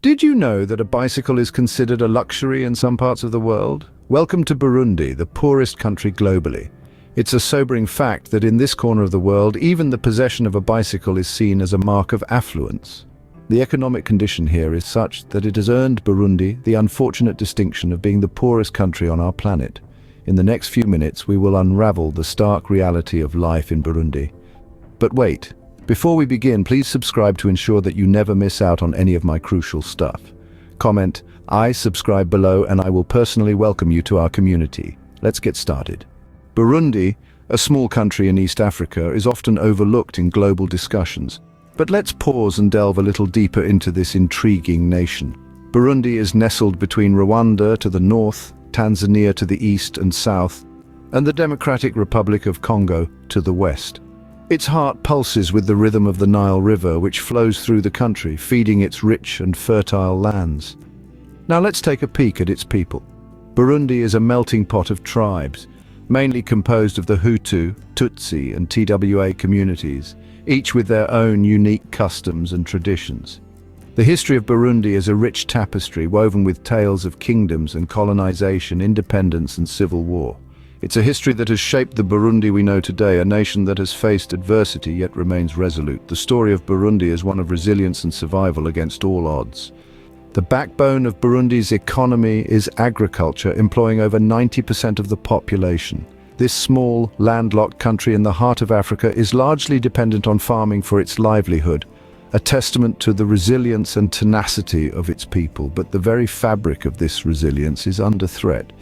Did you know that a bicycle is considered a luxury in some parts of the world? Welcome to Burundi, the poorest country globally. It's a sobering fact that in this corner of the world, even the possession of a bicycle is seen as a mark of affluence. The economic condition here is such that it has earned Burundi the unfortunate distinction of being the poorest country on our planet. In the next few minutes, we will unravel the stark reality of life in Burundi. But wait. Before we begin, please subscribe to ensure that you never miss out on any of my crucial stuff. Comment, "I subscribe" below and I will personally welcome you to our community. Let's get started. Burundi, a small country in East Africa, is often overlooked in global discussions. But let's pause and delve a little deeper into this intriguing nation. Burundi is nestled between Rwanda to the north, Tanzania to the east and south, and the Democratic Republic of Congo to the west. Its heart pulses with the rhythm of the Nile River, which flows through the country, feeding its rich and fertile lands. Now let's take a peek at its people. Burundi is a melting pot of tribes, mainly composed of the Hutu, Tutsi and TWA communities, each with their own unique customs and traditions. The history of Burundi is a rich tapestry woven with tales of kingdoms and colonization, independence and civil war. It's a history that has shaped the Burundi we know today, a nation that has faced adversity yet remains resolute. The story of Burundi is one of resilience and survival against all odds. The backbone of Burundi's economy is agriculture, employing over 90% of the population. This small, landlocked country in the heart of Africa is largely dependent on farming for its livelihood, a testament to the resilience and tenacity of its people. But the very fabric of this resilience is under threat.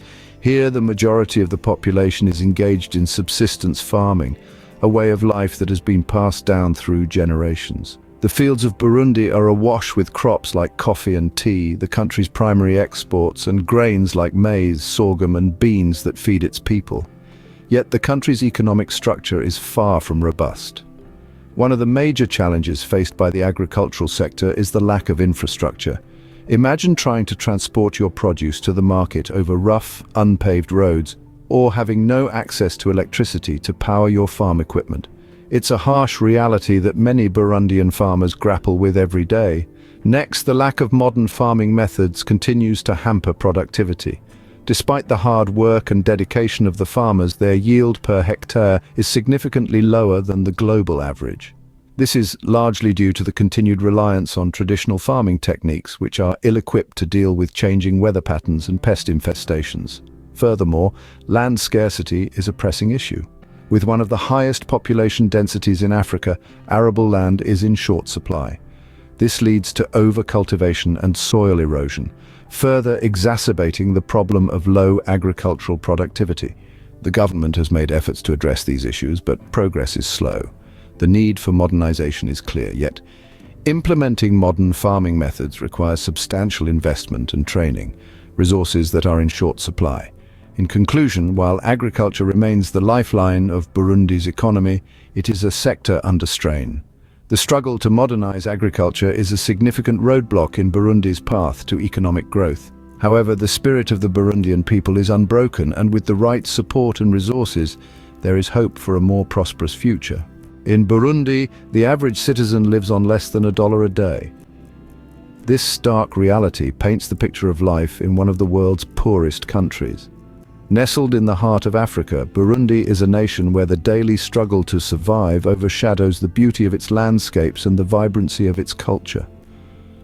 Here, the majority of the population is engaged in subsistence farming, a way of life that has been passed down through generations. The fields of Burundi are awash with crops like coffee and tea, the country's primary exports, and grains like maize, sorghum, and beans that feed its people. Yet the country's economic structure is far from robust. One of the major challenges faced by the agricultural sector is the lack of infrastructure. Imagine trying to transport your produce to the market over rough, unpaved roads, or having no access to electricity to power your farm equipment. It's a harsh reality that many Burundian farmers grapple with every day. Next, the lack of modern farming methods continues to hamper productivity. Despite the hard work and dedication of the farmers, their yield per hectare is significantly lower than the global average. This is largely due to the continued reliance on traditional farming techniques, which are ill-equipped to deal with changing weather patterns and pest infestations. Furthermore, land scarcity is a pressing issue. With one of the highest population densities in Africa, arable land is in short supply. This leads to overcultivation and soil erosion, further exacerbating the problem of low agricultural productivity. The government has made efforts to address these issues, but progress is slow. The need for modernization is clear, yet implementing modern farming methods requires substantial investment and training, resources that are in short supply. In conclusion, while agriculture remains the lifeline of Burundi's economy, it is a sector under strain. The struggle to modernize agriculture is a significant roadblock in Burundi's path to economic growth. However, the spirit of the Burundian people is unbroken, and with the right support and resources, there is hope for a more prosperous future. In Burundi, the average citizen lives on less than $1 a day. This stark reality paints the picture of life in one of the world's poorest countries. Nestled in the heart of Africa, Burundi is a nation where the daily struggle to survive overshadows the beauty of its landscapes and the vibrancy of its culture.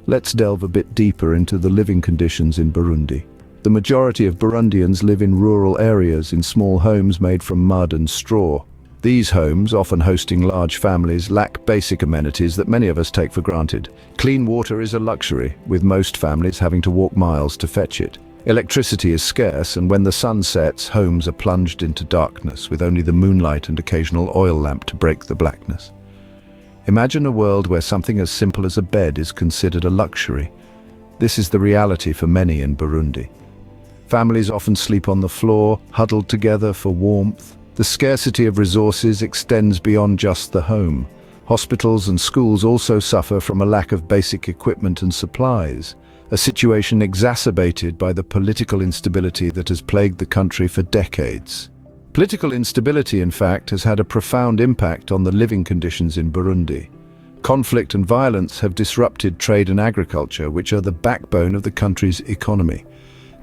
Let's delve a bit deeper into the living conditions in Burundi. The majority of Burundians live in rural areas in small homes made from mud and straw. These homes, often hosting large families, lack basic amenities that many of us take for granted. Clean water is a luxury, with most families having to walk miles to fetch it. Electricity is scarce, and when the sun sets, homes are plunged into darkness, with only the moonlight and occasional oil lamp to break the blackness. Imagine a world where something as simple as a bed is considered a luxury. This is the reality for many in Burundi. Families often sleep on the floor, huddled together for warmth. The scarcity of resources extends beyond just the home. Hospitals and schools also suffer from a lack of basic equipment and supplies, a situation exacerbated by the political instability that has plagued the country for decades. Political instability, in fact, has had a profound impact on the living conditions in Burundi. Conflict and violence have disrupted trade and agriculture, which are the backbone of the country's economy.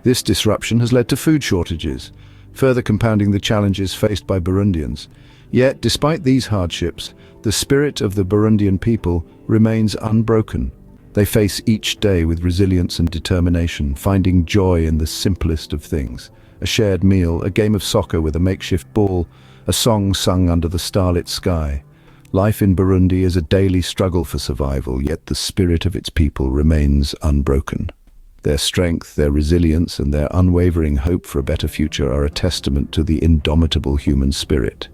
This disruption has led to food shortages, further compounding the challenges faced by Burundians. Yet, despite these hardships, the spirit of the Burundian people remains unbroken. They face each day with resilience and determination, finding joy in the simplest of things. A shared meal, a game of soccer with a makeshift ball, a song sung under the starlit sky. Life in Burundi is a daily struggle for survival, yet the spirit of its people remains unbroken. Their strength, their resilience, and their unwavering hope for a better future are a testament to the indomitable human spirit.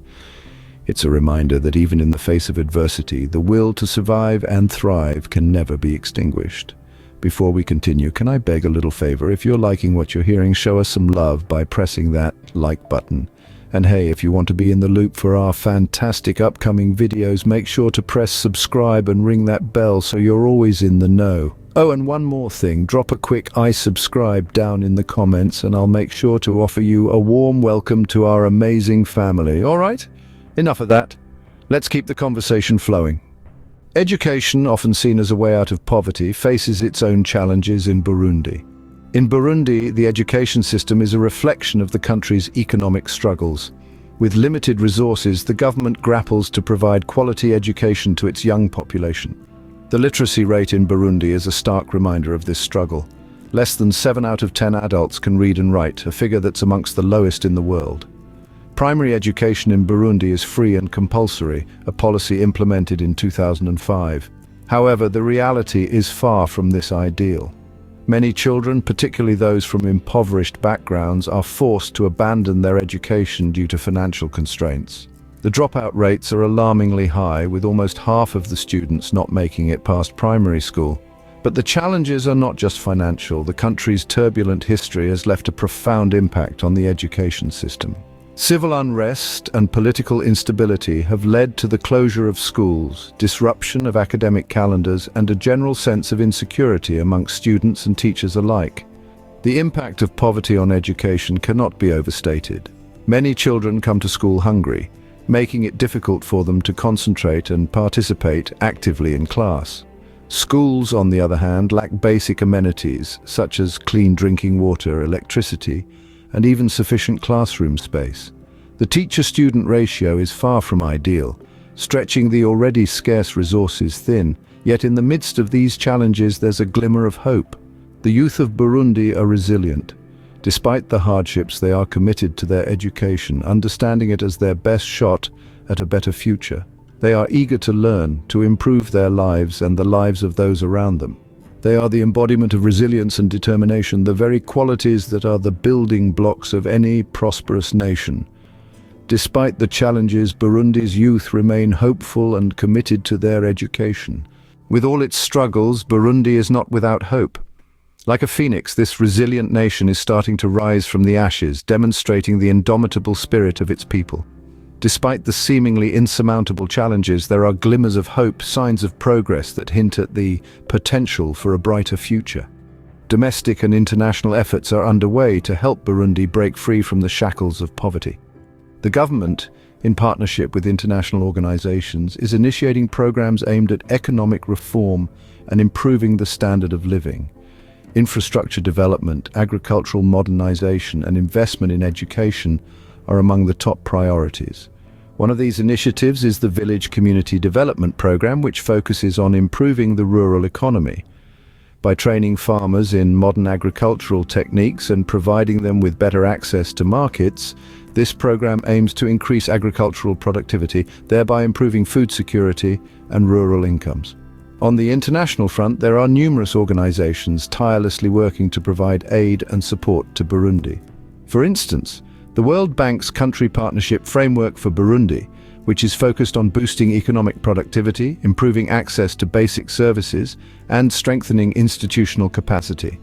It's a reminder that even in the face of adversity, the will to survive and thrive can never be extinguished. Before we continue, can I beg a little favor? If you're liking what you're hearing, show us some love by pressing that like button. And hey, if you want to be in the loop for our fantastic upcoming videos, make sure to press subscribe and ring that bell so you're always in the know. Oh, and one more thing, drop a quick "I subscribe" down in the comments and I'll make sure to offer you a warm welcome to our amazing family. All right? Enough of that. Let's keep the conversation flowing. Education, often seen as a way out of poverty, faces its own challenges in Burundi. In Burundi, the education system is a reflection of the country's economic struggles. With limited resources, the government grapples to provide quality education to its young population. The literacy rate in Burundi is a stark reminder of this struggle. Less than 7 out of 10 adults can read and write, a figure that's amongst the lowest in the world. Primary education in Burundi is free and compulsory, a policy implemented in 2005. However, the reality is far from this ideal. Many children, particularly those from impoverished backgrounds, are forced to abandon their education due to financial constraints. The dropout rates are alarmingly high, with almost half of the students not making it past primary school. But the challenges are not just financial. The country's turbulent history has left a profound impact on the education system. Civil unrest and political instability have led to the closure of schools, disruption of academic calendars, and a general sense of insecurity amongst students and teachers alike. The impact of poverty on education cannot be overstated. Many children come to school hungry, making it difficult for them to concentrate and participate actively in class. Schools, on the other hand, lack basic amenities such as clean drinking water, electricity, and even sufficient classroom space. The teacher-student ratio is far from ideal, stretching the already scarce resources thin. Yet in the midst of these challenges, there's a glimmer of hope. The youth of Burundi are resilient. Despite the hardships, they are committed to their education, understanding it as their best shot at a better future. They are eager to learn, to improve their lives and the lives of those around them. They are the embodiment of resilience and determination, the very qualities that are the building blocks of any prosperous nation. Despite the challenges, Burundi's youth remain hopeful and committed to their education. With all its struggles, Burundi is not without hope. Like a phoenix, this resilient nation is starting to rise from the ashes, demonstrating the indomitable spirit of its people. Despite the seemingly insurmountable challenges, there are glimmers of hope, signs of progress that hint at the potential for a brighter future. Domestic and international efforts are underway to help Burundi break free from the shackles of poverty. The government, in partnership with international organizations, is initiating programs aimed at economic reform and improving the standard of living. Infrastructure development, agricultural modernization, and investment in education are among the top priorities. One of these initiatives is the Village Community Development Program, which focuses on improving the rural economy. By training farmers in modern agricultural techniques and providing them with better access to markets, this program aims to increase agricultural productivity, thereby improving food security and rural incomes. On the international front, there are numerous organizations tirelessly working to provide aid and support to Burundi. For instance, the World Bank's Country Partnership Framework for Burundi, which is focused on boosting economic productivity, improving access to basic services, and strengthening institutional capacity.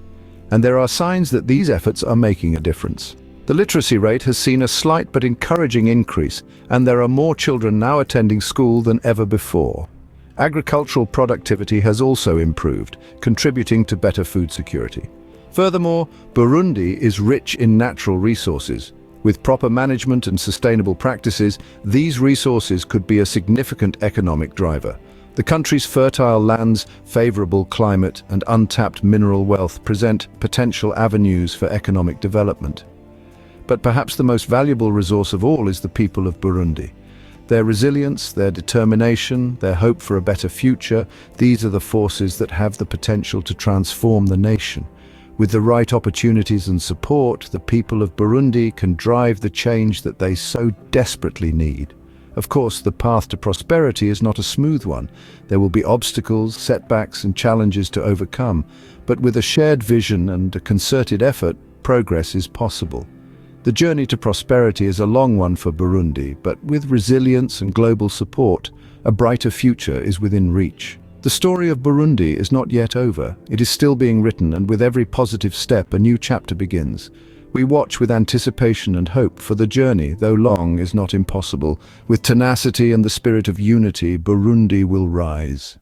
And there are signs that these efforts are making a difference. The literacy rate has seen a slight but encouraging increase, and there are more children now attending school than ever before. Agricultural productivity has also improved, contributing to better food security. Furthermore, Burundi is rich in natural resources. With proper management and sustainable practices, these resources could be a significant economic driver. The country's fertile lands, favorable climate, and untapped mineral wealth present potential avenues for economic development. But perhaps the most valuable resource of all is the people of Burundi. Their resilience, their determination, their hope for a better future, these are the forces that have the potential to transform the nation. With the right opportunities and support, the people of Burundi can drive the change that they so desperately need. Of course, the path to prosperity is not a smooth one. There will be obstacles, setbacks, and challenges to overcome. But with a shared vision and a concerted effort, progress is possible. The journey to prosperity is a long one for Burundi, but with resilience and global support, a brighter future is within reach. The story of Burundi is not yet over. It is still being written, and with every positive step, a new chapter begins. We watch with anticipation and hope, for the journey, though long, is not impossible. With tenacity and the spirit of unity, Burundi will rise.